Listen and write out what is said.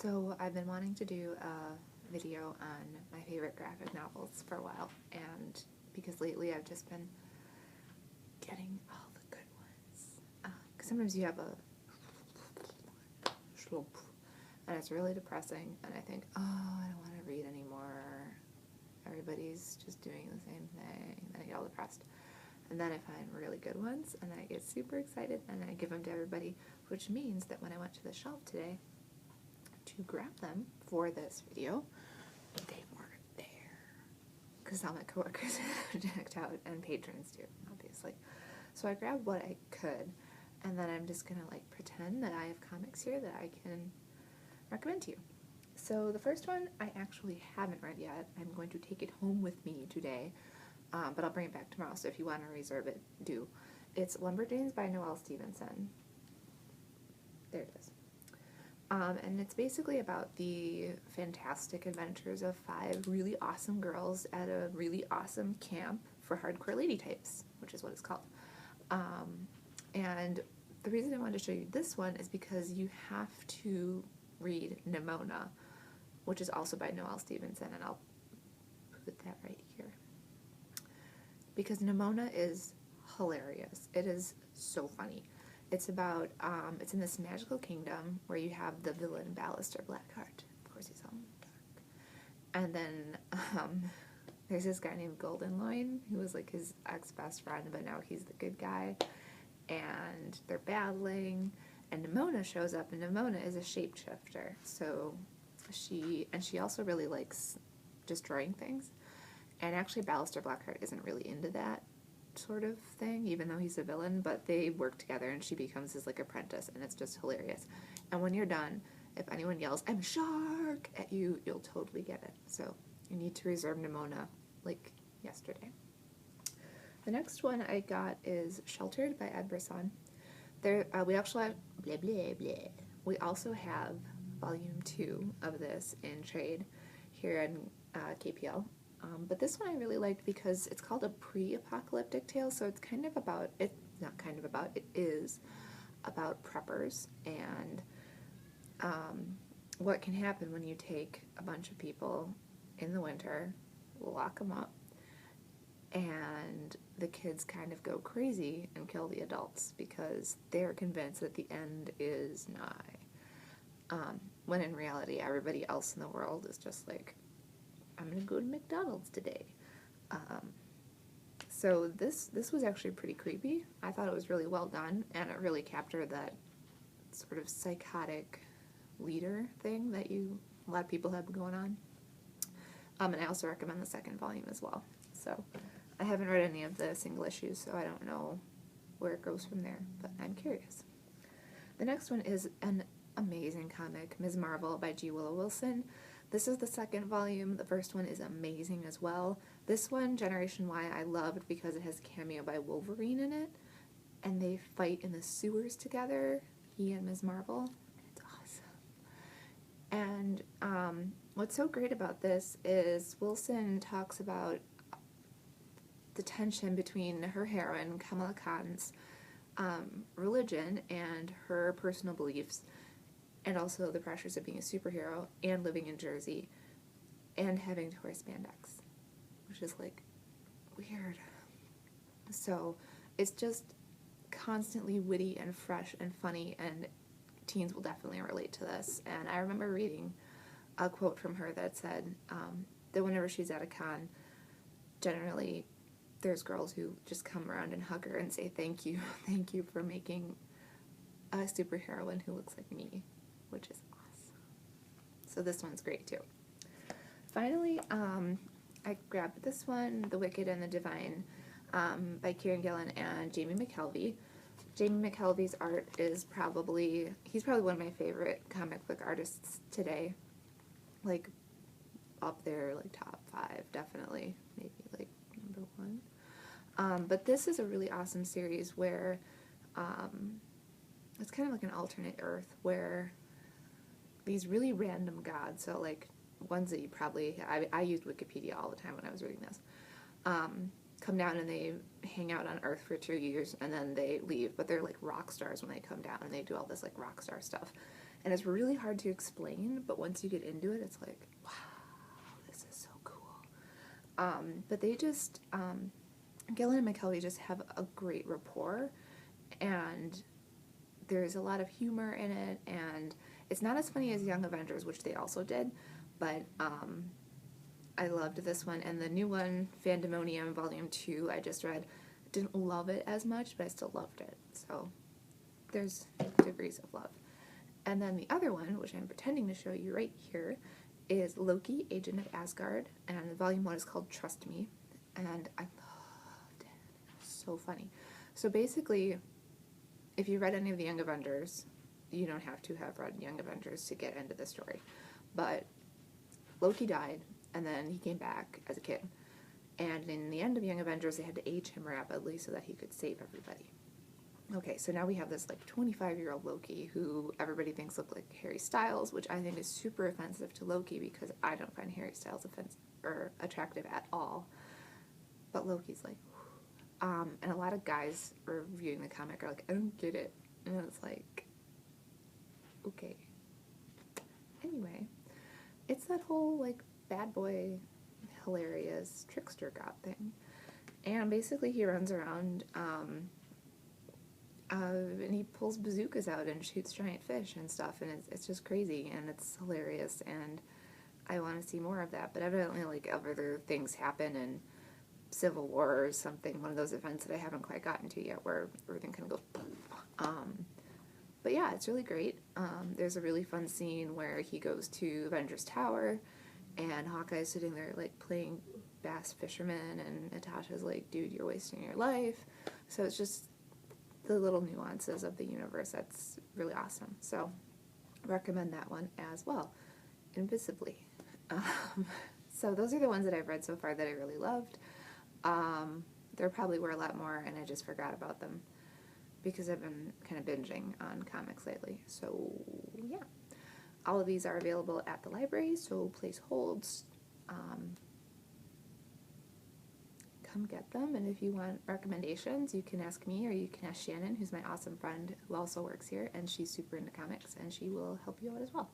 So I've been wanting to do a video on my favorite graphic novels for a while, and because lately I've just been getting all the good ones. Because sometimes you have a schloop, and it's really depressing, and I think, oh, I don't want to read anymore. Everybody's just doing the same thing, and I get all depressed. And then I find really good ones, and I get super excited, and I give them to everybody, which means that when I went to the shelf today to grab them for this video, they weren't there. Because all my coworkers have checked out, and patrons too, obviously. So I grabbed what I could, and then I'm just gonna like pretend that I have comics here that I can recommend to you. So the first one I actually haven't read yet. I'm going to take it home with me today, but I'll bring it back tomorrow, so if you want to reserve it, do. It's Lumberjanes by Noelle Stevenson. There it is. And it's basically about the fantastic adventures of 5 really awesome girls at a really awesome camp for hardcore lady types, which is what it's called. And the reason I wanted to show you this one is because you have to read Nimona, which is also by Noelle Stevenson, and I'll put that right here. Because Nimona is hilarious. It is so funny. It's about, it's in this magical kingdom where you have the villain Ballister Blackheart. Of course he's all dark. And then, there's this guy named Goldenloin, who was like his ex-best friend, but now he's the good guy. And they're battling, and Nimona shows up, and Nimona is a shapeshifter. So she also really likes destroying things. And actually Ballister Blackheart isn't really into that sort of thing, even though he's a villain, but they work together and she becomes his like apprentice, and it's just hilarious. And when you're done, if anyone yells "I'm a shark" at you, you'll totally get it. So you need to reserve Nimona like yesterday. The next one I got is Sheltered by Ed Brisson. There we actually have blah blah blah. We also have volume 2 of this in trade here in KPL. But this one I really liked because it's called a pre-apocalyptic tale, so it's kind of about, it is about preppers and what can happen when you take a bunch of people in the winter, lock them up, and the kids kind of go crazy and kill the adults because they're convinced that the end is nigh. When in reality everybody else in the world is just like, I'm gonna go to McDonald's today. So this was actually pretty creepy. I thought it was really well done, and it really captured that sort of psychotic leader thing that a lot of people have going on. And I also recommend the second volume as well. So I haven't read any of the single issues, so I don't know where it goes from there, but I'm curious. The next one is an amazing comic, Ms. Marvel by G. Willow Wilson. This is the second volume. The first one is amazing as well. This one, Generation Y, I loved because it has a cameo by Wolverine in it, and they fight in the sewers together, he and Ms. Marvel. It's awesome. And what's so great about this is Wilson talks about the tension between her heroine, Kamala Khan's religion and her personal beliefs, and also the pressures of being a superhero and living in Jersey and having to wear spandex, which is like weird. So it's just constantly witty and fresh and funny, and teens will definitely relate to this. And I remember reading a quote from her that said that whenever she's at a con, generally there's girls who just come around and hug her and say thank you for making a superheroine who looks like me, which is awesome. So this one's great too. Finally, I grabbed this one, The Wicked and the Divine, by Kieran Gillen and Jamie McKelvey. Jamie McKelvey's art is he's probably one of my favorite comic book artists today. Like, up there, like top 5, definitely. Maybe like number 1. But this is a really awesome series where it's kind of like an alternate Earth where these really random gods, so like ones that you probably, I used Wikipedia all the time when I was reading this, come down and they hang out on Earth for 2 years and then they leave, but they're like rock stars when they come down and they do all this like rock star stuff. And it's really hard to explain, but once you get into it, it's like, wow, this is so cool. But they just, Gillen and McKelvey just have a great rapport, and there's a lot of humor in it, and it's not as funny as Young Avengers, which they also did, but I loved this one. And the new one, Fandemonium Volume 2, I just read. Didn't love it as much, but I still loved it. So there's degrees of love. And then the other one, which I'm pretending to show you right here, is Loki, Agent of Asgard, and Volume 1 is called Trust Me, and I loved it. It was so funny. So basically, if you read any of the Young Avengers, you don't have to have read Young Avengers to get into the story, but Loki died, and then he came back as a kid, and in the end of Young Avengers, they had to age him rapidly so that he could save everybody. Okay, so now we have this like 25-year-old Loki who everybody thinks look like Harry Styles, which I think is super offensive to Loki because I don't find Harry Styles offensive or attractive at all. But Loki's like, and a lot of guys reviewing the comic are like, I don't get it. And it's like, okay. Anyway, it's that whole like bad boy, hilarious trickster god thing. And basically he runs around, and he pulls bazookas out and shoots giant fish and stuff, and it's just crazy, and it's hilarious, and I want to see more of that. But evidently, like, other things happen, and Civil War or something, one of those events that I haven't quite gotten to yet, where everything kind of goes, but yeah, it's really great. There's a really fun scene where he goes to Avengers Tower, and Hawkeye's sitting there, like, playing bass fisherman, and Natasha's like, dude, you're wasting your life. So it's just the little nuances of the universe that's really awesome. So recommend that one as well. Invisibly. So those are the ones that I've read so far that I really loved. There probably were a lot more and I just forgot about them because I've been kind of binging on comics lately. So yeah, all of these are available at the library, so place holds. Come get them, and if you want recommendations, you can ask me or you can ask Shannon, who's my awesome friend who also works here, and she's super into comics, and she will help you out as well.